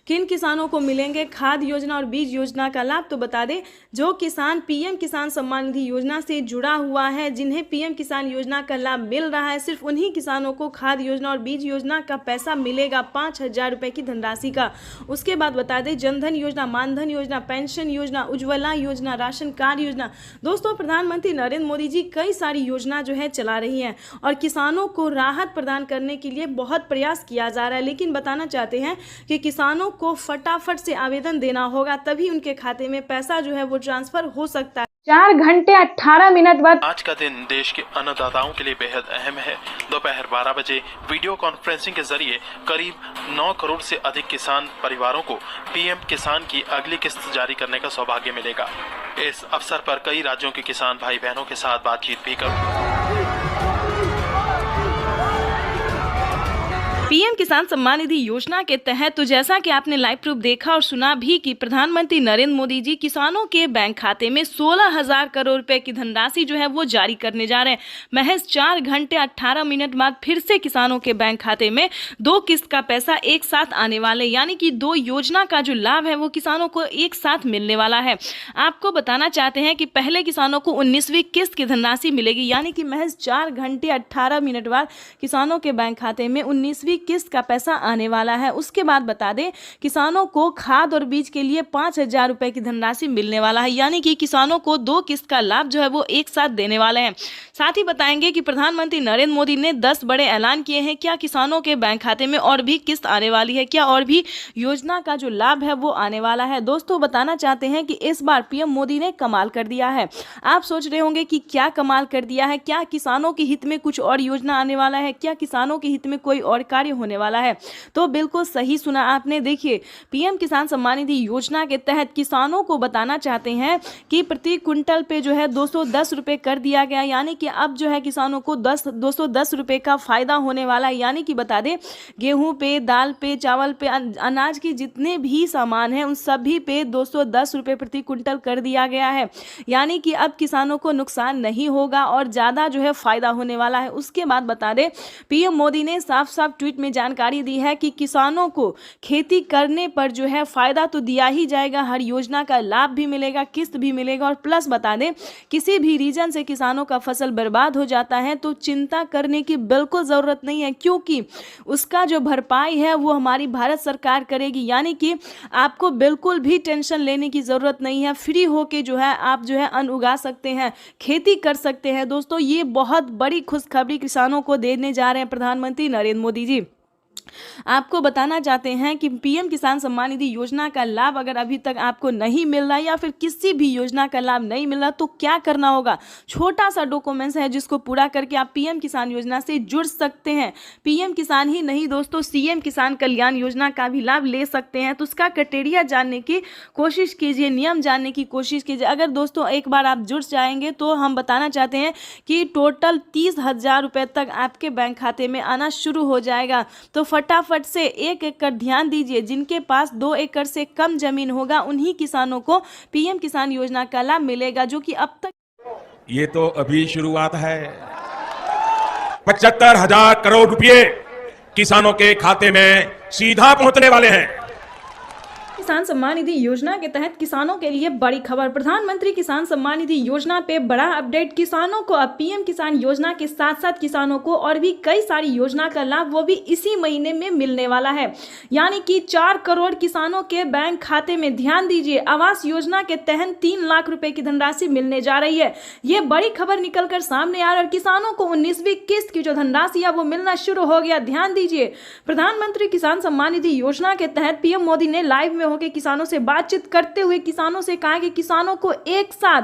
किन किसानों को मिलेंगे खाद योजना और बीज योजना का लाभ। तो बता दें, जो किसान पीएम किसान सम्मान निधि योजना से जुड़ा हुआ है, जिन्हें पीएम किसान योजना का लाभ मिल रहा है, सिर्फ उन्हीं किसानों को खाद योजना और बीज योजना का पैसा मिलेगा 5000 रुपए की धनराशि का। उसके बाद बता दें, जनधन योजना, मानधन योजना, पेंशन योजना, उज्ज्वला योजना, राशन कार्ड योजना। दोस्तों, प्रधानमंत्री नरेंद्र मोदी जी कई सारी योजना जो है चला रही हैं और किसानों को राहत प्रदान करने के लिए बहुत प्रयास किया जा रहा है। लेकिन बताना चाहते हैं कि किसानों को फटाफट से आवेदन देना होगा, तभी उनके खाते में पैसा जो है वो ट्रांसफर हो सकता है। 4 घंटे 18 मिनट बाद आज का दिन देश के अन्नदाताओं के लिए बेहद अहम है। दोपहर 12 बजे वीडियो कॉन्फ्रेंसिंग के जरिए करीब 9 करोड़ से अधिक किसान परिवारों को पीएम किसान की अगली किस्त जारी करने का सौभाग्य मिलेगा। इस अवसर पर कई राज्यों के किसान भाई बहनों के साथ बातचीत भी करूंगा। पीएम किसान सम्मान निधि योजना के तहत तो जैसा कि आपने लाइव प्रूफ देखा और सुना भी कि प्रधानमंत्री नरेंद्र मोदी जी किसानों के बैंक खाते में 16,000 करोड़ रुपए की धनराशि जो है वो जारी करने जा रहे हैं। महज 4 घंटे 18 मिनट बाद फिर से किसानों के बैंक खाते में 2 किस्त का पैसा एक साथ आने वाले, यानी कि 2 योजना का जो लाभ है वो किसानों को एक साथ मिलने वाला है। आपको बताना चाहते हैं कि पहले किसानों को 19वीं किस्त की धनराशि मिलेगी, यानी कि महज 4 घंटे 18 मिनट बाद किसानों के बैंक खाते में 19वीं किस्त का पैसा आने वाला है। उसके बाद बता दें, किसानों को खाद और बीज के लिए 5000 रुपए की धनराशि मिलने वाला है, यानी कि किसानों को 2 किस्त का लाभ जो है वो एक साथ देने वाले हैं। साथ ही बताएंगे कि प्रधानमंत्री नरेंद्र मोदी ने 10 बड़े ऐलान किए हैं। क्या किसानों के बैंक खाते में और भी किस्त आने वाली है, क्या और भी योजना का जो लाभ है वो आने वाला है। दोस्तों, बताना चाहते हैं कि इस बार पीएम मोदी ने कमाल कर दिया है। आप सोच रहे होंगे कि क्या कमाल कर दिया है, क्या किसानों के हित में कुछ और योजना आने वाला है, क्या किसानों के हित में कोई और कार्य होने वाला है। तो बिल्कुल सही सुना आपने। देखिए, पीएम किसान सम्मान निधि योजना के तहत किसानों को बताना चाहते हैं कि प्रति क्विंटल पे जो है 210 रुपए कर दिया गया, यानी कि अब जो है किसानों को 210 रुपए का फायदा होने वाला है। यानी कि बता दें, गेहूं पे, दाल पे, चावल पे, अनाज के जितने भी सामान हैं उन सभी पे 210 रुपए प्रति क्विंटल कर दिया गया है, यानी कि अब किसानों को नुकसान नहीं होगा और ज्यादा जो है फायदा होने वाला है। उसके बाद बता दें, पीएम मोदी ने साफ साफ ट्वीट में जानकारी दी है कि किसानों को खेती करने पर जो है फायदा तो दिया ही जाएगा, हर योजना का लाभ भी मिलेगा, किस्त भी मिलेगा और प्लस बता दें, किसी भी रीजन से किसानों का फसल बर्बाद हो जाता है तो चिंता करने की बिल्कुल जरूरत नहीं है, क्योंकि उसका जो भरपाई है वो हमारी भारत सरकार करेगी। यानी कि आपको बिल्कुल भी टेंशन लेने की जरूरत नहीं है, फ्री होके जो है आप जो है अन्न उगा सकते हैं, खेती कर सकते हैं। दोस्तों, ये बहुत बड़ी खुशखबरी किसानों को देने जा रहे हैं प्रधानमंत्री नरेंद्र मोदी जी। आपको बताना चाहते हैं कि पीएम किसान सम्मान निधि योजना का लाभ अगर अभी तक आपको नहीं मिल रहा या फिर किसी भी योजना का लाभ नहीं मिल रहा तो क्या करना होगा। छोटा सा डॉक्यूमेंट्स है जिसको पूरा करके आप पीएम किसान योजना से जुड़ सकते हैं। पीएम किसान ही नहीं दोस्तों, सीएम किसान कल्याण योजना का भी लाभ ले सकते हैं। तो उसका क्राइटेरिया जानने की कोशिश कीजिए, नियम जानने की कोशिश कीजिए। अगर दोस्तों एक बार आप जुड़ जाएंगे तो हम बताना चाहते हैं कि टोटल 30,000 रुपये तक आपके बैंक खाते में आना शुरू हो जाएगा। तो फटाफट से 1 एकड़ ध्यान दीजिए। जिनके पास 2 एकड़ से कम जमीन होगा उन्हीं किसानों को पीएम किसान योजना का लाभ मिलेगा, जो कि अब तक ये तो अभी शुरुआत है। 75,000 करोड़ रुपए किसानों के खाते में सीधा पहुंचने वाले हैं। किसान सम्मान निधि योजना के तहत किसानों के लिए बड़ी खबर। प्रधानमंत्री किसान सम्मान निधि योजना पे बड़ा अपडेट। किसानों को अब पीएम किसान योजना के साथ साथ किसानों को और भी कई सारी योजना का लाभ वो भी इसी महीने में मिलने वाला है। यानी कि 4 करोड़ किसानों के बैंक खाते में, ध्यान दीजिए, आवास योजना के तहत 3 लाख रुपए की धनराशि मिलने जा रही है। ये बड़ी खबर निकलकर सामने आ रही है और किसानों को 19वीं किस्त की जो धनराशि है वो मिलना शुरू हो गया। ध्यान दीजिए, प्रधानमंत्री किसान सम्मान निधि योजना के तहत पीएम मोदी ने लाइव में के किसानों से बातचीत करते हुए किसानों से कहा कि किसानों को एक साथ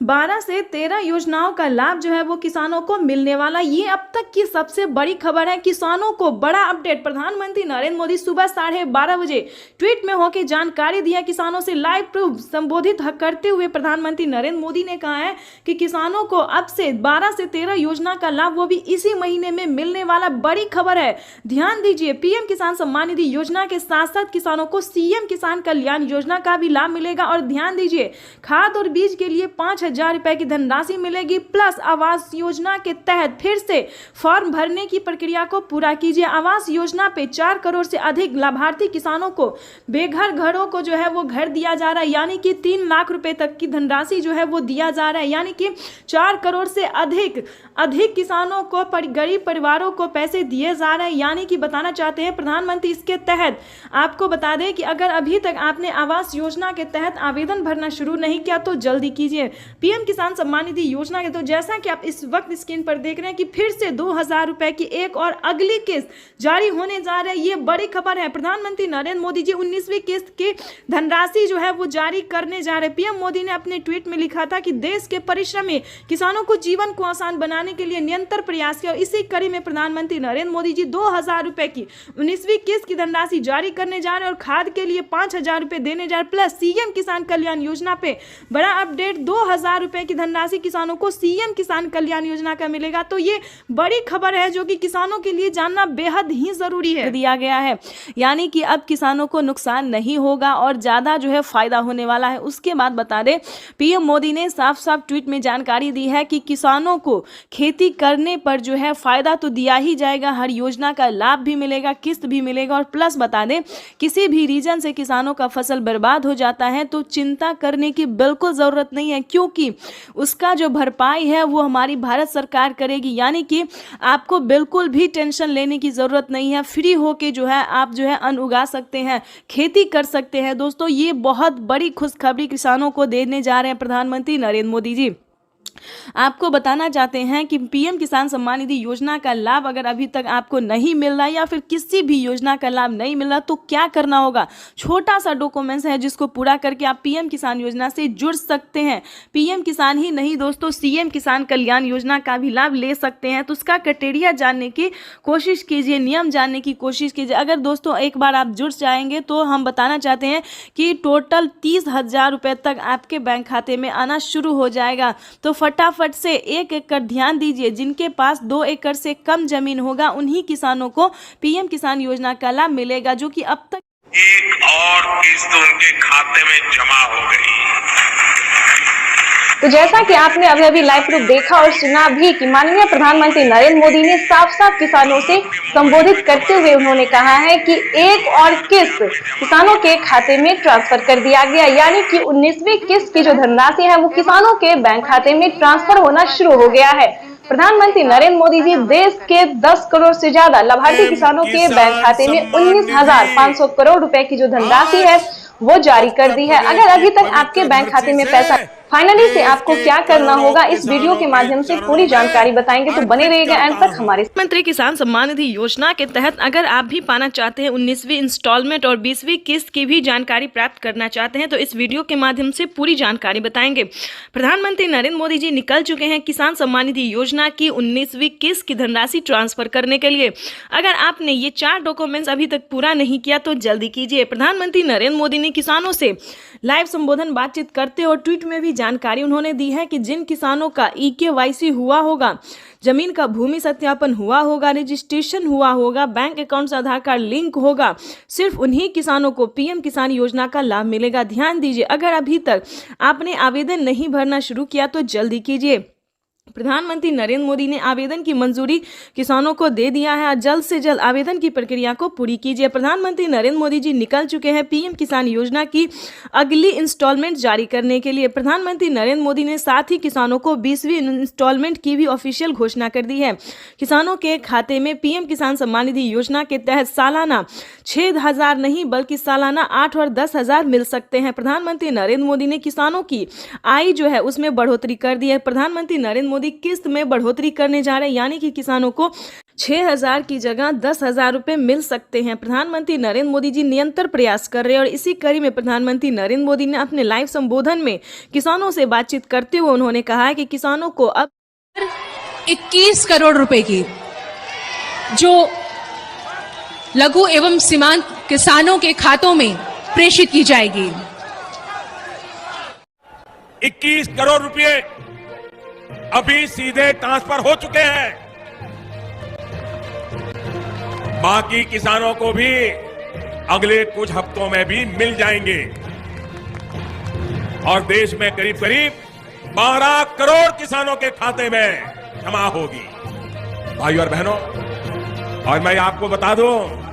12 से 13 योजनाओं का लाभ जो है वो किसानों को मिलने वाला। ये अब तक की सबसे बड़ी खबर है। किसानों को बड़ा अपडेट। प्रधानमंत्री नरेंद्र मोदी सुबह 12:30 बजे ट्वीट में होकर जानकारी दिया। किसानों से लाइव प्रूफ संबोधित करते हुए प्रधानमंत्री नरेंद्र मोदी ने कहा है कि किसानों को अब से 12 से 13 योजना का लाभ वो भी इसी महीने में मिलने वाला। बड़ी खबर है, ध्यान दीजिए। पीएम किसान सम्मान निधि योजना के साथ साथ किसानों को सीएम किसान कल्याण योजना का भी लाभ मिलेगा। और ध्यान दीजिए, खाद और बीज के लिए 5,000 रुपए की धनराशि मिलेगी। प्लस आवास योजना के तहत फिर से फॉर्म भरने की प्रक्रिया को पूरा कीजिए। आवास योजना पे 4 करोड़ से अधिक लाभार्थी किसानों को बेघर घरों को जो है वो घर दिया जा रहा है। यानी कि 3 लाख रुपए तक की धनराशि जो है वो दिया जा रहा है। यानी कि 4 करोड़ से अधिक किसानों को, गरीब परिवारों को पैसे दिए जा रहे हैं। यानी कि बताना चाहते हैं प्रधानमंत्री इसके तहत आपको बता दें कि अगर अभी तक आपने आवास योजना के तहत आवेदन भरना शुरू नहीं किया तो जल्दी कीजिए। पीएम किसान सम्मान निधि योजना के तो जैसा कि आप इस वक्त स्क्रीन पर देख रहे हैं कि फिर से 2,000 रुपए की एक और अगली किस्त जारी होने जा रही है। ये बड़ी खबर है। प्रधानमंत्री नरेंद्र मोदी जी 19वीं किस्त की धनराशि जो है वो जारी करने जा रहे हैं। पीएम मोदी ने अपने ट्वीट में लिखा था कि देश के परिश्रमी किसानों को जीवन को आसान बनाने के लिए निरंतर प्रयास किया। इसी कड़ी में प्रधानमंत्री नरेंद्र मोदी जी 2,000 रुपए की 19वीं किस्त की धनराशि जारी करने जा रहे हैं और खाद के लिए 5,000 रुपए देने जा रहे। प्लस सीएम किसान कल्याण योजना पे बड़ा अपडेट। 2,000 रुपए की धनराशि किसानों को सीएम किसान कल्याण योजना का मिलेगा। तो ये बड़ी खबर है जो कि किसानों के लिए जानना बेहद ही जरूरी है। दिया गया है, यानी कि अब किसानों को नुकसान नहीं होगा और ज्यादा जो है फायदा होने वाला है। उसके बाद बता दें, पीएम मोदी ने साफ साफ ट्वीट में जानकारी दी है कि किसानों को खेती करने पर जो है फायदा तो दिया ही जाएगा, हर योजना का लाभ भी मिलेगा, किस्त भी मिलेगा। और प्लस बता दें, किसी भी रीजन से किसानों का फसल बर्बाद हो जाता है तो चिंता करने की बिल्कुल ज़रूरत नहीं है, क्योंकि उसका जो भरपाई है वो हमारी भारत सरकार करेगी। यानी कि आपको बिल्कुल भी टेंशन लेने की ज़रूरत नहीं है। फ्री होके जो है आप जो है अन्न उगा सकते हैं, खेती कर सकते हैं। दोस्तों, ये बहुत बड़ी खुशखबरी किसानों को देने जा रहे हैं प्रधानमंत्री नरेंद्र मोदी जी। आपको बताना चाहते हैं कि पीएम किसान सम्मान निधि योजना का लाभ अगर अभी तक आपको नहीं मिल रहा या फिर किसी भी योजना का लाभ नहीं मिल रहा तो क्या करना होगा। छोटा सा डॉक्यूमेंट्स है जिसको पूरा करके आप पीएम किसान योजना से जुड़ सकते हैं। पीएम किसान ही नहीं दोस्तों, सीएम किसान कल्याण योजना का भी लाभ ले सकते हैं। तो उसका क्राइटेरिया जानने की कोशिश कीजिए, नियम जानने की कोशिश कीजिए। अगर दोस्तों एक बार आप जुड़ जाएंगे तो हम बताना चाहते हैं कि टोटल 30,000 रुपये तक आपके बैंक खाते में आना शुरू हो जाएगा। तो फटाफट से 1 एकड़ ध्यान दीजिए। जिनके पास 2 एकड़ से कम जमीन होगा उन्हीं किसानों को पीएम किसान योजना का लाभ मिलेगा, जो कि अब तक एक और किस्त उनके खाते में जमा हो गई। तो जैसा कि आपने अभी लाइव प्रूफ देखा और सुना भी कि माननीय प्रधानमंत्री नरेंद्र मोदी ने साफ साफ किसानों से संबोधित करते हुए उन्होंने कहा है कि एक और किस्त किसानों के खाते में ट्रांसफर कर दिया गया। यानी कि 19वीं किस्त की जो धनराशि है वो किसानों के बैंक खाते में ट्रांसफर होना शुरू हो गया है। प्रधानमंत्री नरेंद्र मोदी जी देश के 10 करोड़ से ज्यादा लाभार्थी किसानों के बैंक खाते में 19,500 करोड़ रुपए की जो धनराशि है वो जारी कर दी है। अगर अभी तक आपके बैंक खाते में पैसा फाइनली से आपको क्या करना होगा इस वीडियो के माध्यम से पूरी जानकारी बताएंगे, तो बने रहिएगा एंड तक हमारे। प्रधानमंत्री किसान सम्मान निधि योजना के तहत अगर आप भी पाना चाहते हैं 19वीं इंस्टॉलमेंट और 20वीं किस्त की भी जानकारी प्राप्त करना चाहते हैं तो इस वीडियो के माध्यम से पूरी जानकारी बताएंगे। प्रधानमंत्री नरेंद्र मोदी जी निकल चुके हैं किसान सम्मान निधि योजना की 19वीं किस्त की धनराशि ट्रांसफर करने के लिए। अगर आपने ये 4 डॉक्यूमेंट्स अभी तक पूरा नहीं किया तो जल्दी कीजिए। प्रधानमंत्री नरेंद्र मोदी ने किसानों से लाइव संबोधन बातचीत करते और ट्वीट में भी जानकारी उन्होंने दी है कि जिन किसानों का EKYC हुआ होगा, जमीन का भूमि सत्यापन हुआ होगा, रजिस्ट्रेशन हुआ होगा, बैंक अकाउंट से आधार कार्ड लिंक होगा, सिर्फ उन्हीं किसानों को PM किसान योजना का लाभ मिलेगा। ध्यान दीजिए, अगर अभी तक आपने आवेदन नहीं भरना शुरू किया तो जल्दी कीजिए। प्रधानमंत्री नरेंद्र मोदी ने आवेदन की मंजूरी किसानों को दे दिया है। जल्द से जल्द आवेदन की प्रक्रिया को पूरी कीजिए। प्रधानमंत्री नरेंद्र मोदी जी निकल चुके हैं PM किसान योजना की अगली इंस्टॉलमेंट जारी करने के लिए। प्रधानमंत्री नरेंद्र मोदी ने साथ ही किसानों को 20वीं इंस्टॉलमेंट की भी ऑफिशियल घोषणा कर दी है। किसानों के खाते में PM किसान सम्मान निधि योजना के तहत सालाना 6,000 नहीं बल्कि सालाना 8 और 10,000 मिल सकते हैं। प्रधानमंत्री नरेंद्र मोदी ने किसानों की आय जो है उसमें बढ़ोतरी कर दी है। प्रधानमंत्री नरेंद्र मोदी किस्त में बढ़ोतरी करने जा रहे हैं, यानी कि किसानों को 6,000 की जगह 10,000 रुपए मिल सकते हैं। प्रधानमंत्री नरेंद्र मोदी जी निरंतर प्रयास कर रहे हैं और इसी कड़ी में प्रधानमंत्री नरेंद्र मोदी ने अपने लाइव संबोधन में किसानों से बातचीत करते हुए उन्होंने कहा है कि किसानों को अब 21 करोड़ रुपए की जो लघु एवं सीमांत किसानों के खातों में प्रेषित की जाएगी। 21 करोड़ रुपए अभी सीधे ट्रांसफर हो चुके हैं। बाकी किसानों को भी अगले कुछ हफ्तों में भी मिल जाएंगे और देश में करीब करीब 12 करोड़ किसानों के खाते में जमा होगी। भाइयों और बहनों, और मैं आपको बता दूं,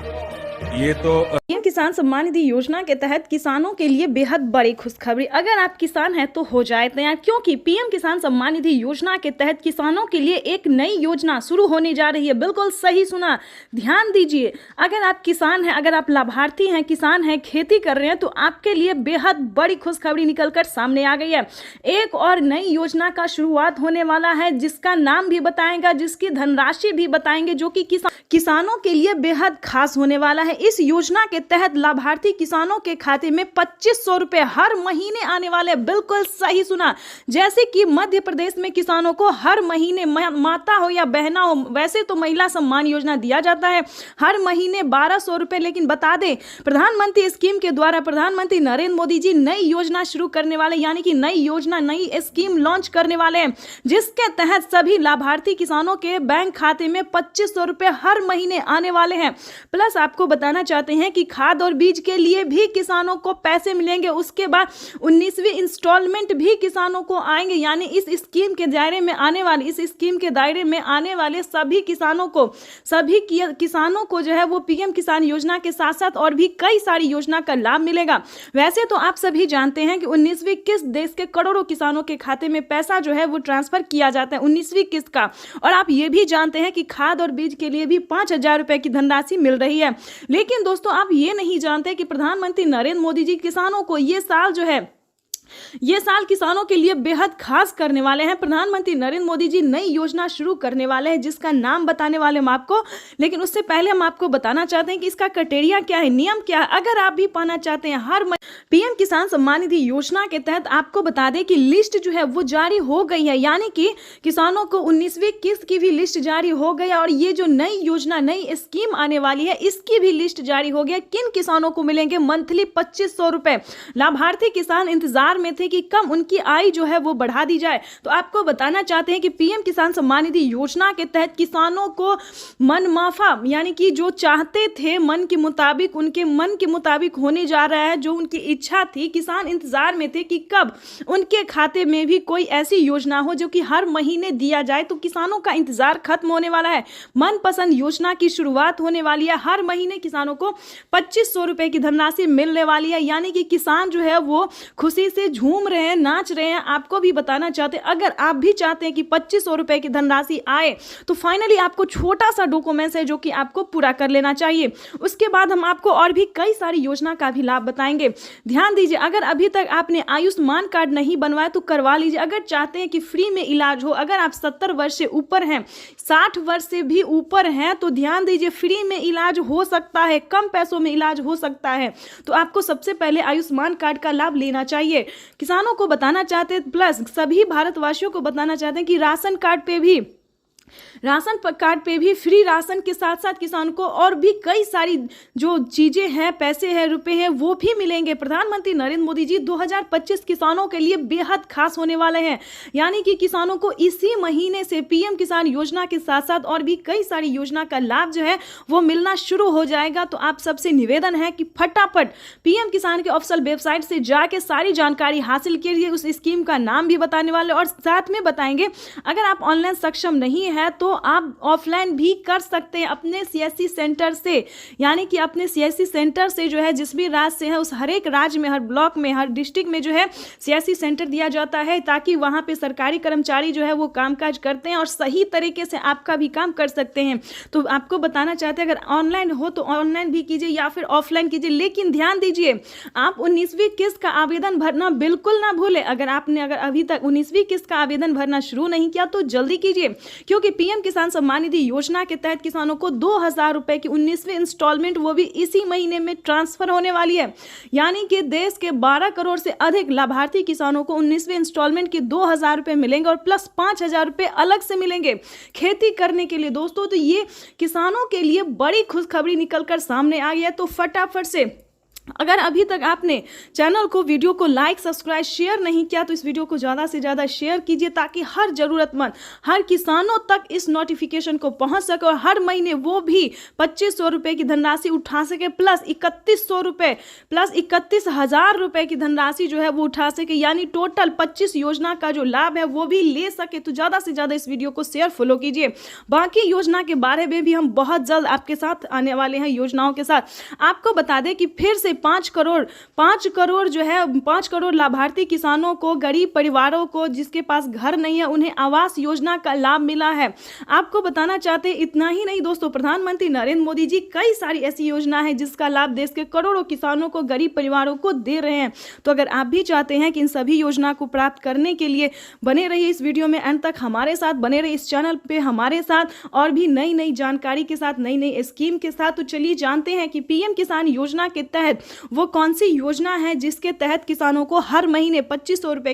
ये तो PM किसान सम्मान निधि योजना के तहत किसानों के लिए बेहद बड़ी खुशखबरी। अगर आप किसान हैं तो हो जाए तैयार, क्योंकि PM किसान सम्मान निधि योजना के तहत किसानों के लिए एक नई योजना शुरू होने जा रही है। बिल्कुल सही सुना, ध्यान दीजिए। अगर आप किसान हैं, अगर आप लाभार्थी हैं, किसान हैं, खेती कर रहे हैं तो आपके लिए बेहद बड़ी खुशखबरी निकलकर सामने आ गई है। एक और नई योजना का शुरुआत होने वाला है जिसका नाम भी बताएंगे, जिसकी धनराशि भी बताएंगे, जो कि किसानों के लिए बेहद खास होने वाला है। इस योजना के तहत लाभार्थी किसानों के खाते में 2500 रुपए हर महीने आने वाले। बिल्कुल सही सुना, जैसे कि मध्य प्रदेश में किसानों को हर महीने, माता हो या बहना हो, वैसे तो महिला सम्मान योजना दिया जाता है हर महीने 1200 रुपए, लेकिन बता दें प्रधानमंत्री स्कीम के द्वारा प्रधानमंत्री नरेंद्र मोदी जी नई योजना शुरू करने वाले, यानी कि नई योजना, नई स्कीम लॉन्च करने वाले हैं, जिसके तहत सभी लाभार्थी किसानों के बैंक खाते में 2500 रुपए हर महीने आने वाले हैं। प्लस आपको बताना चाहते हैं कि खाद और बीज के लिए भी किसानों को पैसे मिलेंगे। उसके बाद 19वीं इंस्टॉलमेंट भी किसानों को आएंगे, यानी इस स्कीम के दायरे में आने वाले, इस स्कीम के दायरे में आने वाले सभी किसानों को जो है वो PM किसान योजना के साथ साथ और भी कई सारी योजना का लाभ मिलेगा। वैसे तो आप सभी जानते हैं कि 19वीं किस्त देश के करोड़ों किसानों के खाते में पैसा जो है वो ट्रांसफर किया जाता है 19वीं किस्त का। और आप ये भी जानते हैं कि खाद और बीज के लिए भी 5,000 रुपए की धनराशि मिल रही है। लेकिन दोस्तों, आप ये नहीं जानते कि प्रधानमंत्री नरेंद्र मोदी जी किसानों को ये साल किसानों के लिए बेहद खास करने वाले हैं। प्रधानमंत्री नरेंद्र मोदी जी नई योजना शुरू करने वाले हैं जिसका नाम बताने वाले हम आपको, लेकिन उससे पहले हम आपको बताना चाहते हैं कि इसका क्राइटेरिया क्या है, नियम क्या है। अगर आप भी पाना चाहते हैं हर PM किसान सम्मान निधि योजना के तहत, आपको बता दें कि लिस्ट जो है वो जारी हो गई है, यानी कि किसानों को 19वीं किस्त की भी लिस्ट जारी हो गई और ये जो नई योजना, नई स्कीम आने वाली है, इसकी भी लिस्ट जारी हो गया। किन किसानों को मिलेंगे मंथली 2500 रुपए। लाभार्थी किसान इंतजार में थे कि कम उनकी आय जो है वो बढ़ा दी जाए, तो आपको बताना चाहते हैं कि PM किसान सम्मान निधि योजना के तहत किसानों को मन माफा, यानी कि जो चाहते थे मन के मुताबिक, उनके मन के मुताबिक होने जा रहा है। जो उनकी इच्छा थी, किसान इंतजार में थे कि कब उनके खाते में भी कोई ऐसी योजना हो जो कि हर महीने दिया जाए, तो किसानों का इंतजार खत्म होने वाला है। मनपसंद योजना की शुरुआत होने वाली है। हर महीने किसानों को 2500 रुपए की धनराशि मिलने वाली है, यानी कि किसान जो है वो खुशी से झूम रहे हैं, नाच रहे हैं, आपको भी बताना चाहते हैं। अगर आप भी चाहते हैं कि 2500 रुपए की धनराशि आए तो फाइनली आपको छोटा सा डॉक्यूमेंट्स है जो कि आपको पूरा कर लेना चाहिए। उसके बाद हम आपको और भी कई सारी योजना का भी लाभ बताएंगे। ध्यान दीजिए, अगर अभी तक आपने आयुष्मान कार्ड नहीं बनवाया तो करवा लीजिए। अगर चाहते हैं कि फ्री में इलाज हो, अगर आप 70 वर्ष से ऊपर हैं, 60 वर्ष से भी ऊपर हैं, तो ध्यान दीजिए फ्री में इलाज हो सकता है, कम पैसों में इलाज हो सकता है। तो आपको सबसे पहले आयुष्मान कार्ड का लाभ लेना चाहिए। किसानों को बताना चाहते हैं, प्लस सभी भारतवासियों को बताना चाहते हैं कि राशन कार्ड पे भी फ्री राशन के साथ साथ किसान को और भी कई सारी जो चीजें हैं, पैसे हैं, रुपए हैं, वो भी मिलेंगे। प्रधानमंत्री नरेंद्र मोदी जी 2025 किसानों के लिए बेहद खास होने वाले हैं। यानी कि किसानों को इसी महीने से पीएम किसान योजना के साथ साथ और भी कई सारी योजना का लाभ जो है वो मिलना शुरू हो जाएगा। तो आप सबसे निवेदन है कि फटाफट पीएम किसान के ऑफिशियल वेबसाइट से जाके सारी जानकारी हासिल कीजिए। उस स्कीम का नाम भी बताने वाले और साथ में बताएंगे अगर आप ऑनलाइन सक्षम नहीं है तो आप ऑफलाइन भी कर सकते हैं अपने सीएससी सेंटर से। यानी कि अपने सीएससी सेंटर से जो है जिस भी राज्य से है उस हर एक राज्य में, हर ब्लॉक में, हर डिस्ट्रिक्ट में जो है सीएससी सेंटर दिया जाता है, ताकि वहां पे सरकारी कर्मचारी जो है वो कामकाज करते हैं और सही तरीके से आपका भी काम कर सकते हैं। तो आपको बताना चाहते हैं अगर ऑनलाइन हो तो ऑनलाइन भी कीजिए या फिर ऑफलाइन कीजिए। लेकिन ध्यान दीजिए, आप 19वीं किस्त का आवेदन भरना बिल्कुल ना भूलें। अगर अभी तक 19वीं किस्त का आवेदन भरना शुरू नहीं किया तो जल्दी कीजिए, क्योंकि पीएम किसान सम्मान निधि योजना के तहत किसानों को 2000 रुपए की 19वीं इंस्टॉलमेंट वो भी इसी महीने में ट्रांसफर होने वाली है। यानी कि देश के 12 करोड़ से अधिक लाभार्थी किसानों को 19वीं इंस्टॉलमेंट के 2000 रुपए मिलेंगे और प्लस 5000 रुपए अलग से मिलेंगे खेती करने के लिए। दोस्तों, तो ये किसानों के लिए बड़ी खुशखबरी निकलकर सामने आ गई है। तो फटाफट से अगर अभी तक आपने चैनल को, वीडियो को लाइक, सब्सक्राइब, शेयर नहीं किया तो इस वीडियो को ज़्यादा से ज़्यादा शेयर कीजिए, ताकि हर ज़रूरतमंद, हर किसानों तक इस नोटिफिकेशन को पहुंच सके और हर महीने वो भी 2500 रुपये की धनराशि उठा सके, प्लस 3100 रुपये, प्लस 31,000 रुपये की धनराशि जो है वो उठा सके। यानी टोटल 25 योजना का जो लाभ है वो भी ले सके। तो ज़्यादा से ज़्यादा इस वीडियो को शेयर, फॉलो कीजिए। बाकी योजना के बारे में भी हम बहुत जल्द आपके साथ आने वाले हैं योजनाओं के साथ। आपको बता दें कि फिर से 5 करोड़ जो है 5 करोड़ लाभार्थी किसानों को, गरीब परिवारों को जिसके पास घर नहीं है, उन्हें आवास योजना का लाभ मिला है। आपको बताना चाहते हैं इतना ही नहीं दोस्तों, प्रधानमंत्री नरेंद्र मोदी जी कई सारी ऐसी योजना है जिसका लाभ देश के करोड़ों किसानों को, गरीब परिवारों को दे रहे हैं। तो अगर आप भी चाहते हैं कि इन सभी योजना को प्राप्त करने के लिए बने रहिए इस वीडियो में अंत तक हमारे साथ, बने रहिए इस चैनल पे हमारे साथ और भी नई नई जानकारी के साथ, नई नई स्कीम के साथ। तो चलिए जानते हैं कि पीएम किसान योजना के तहत वो कौन सी योजना है जिसके तहत किसानों को हर महीने 2500 रुपए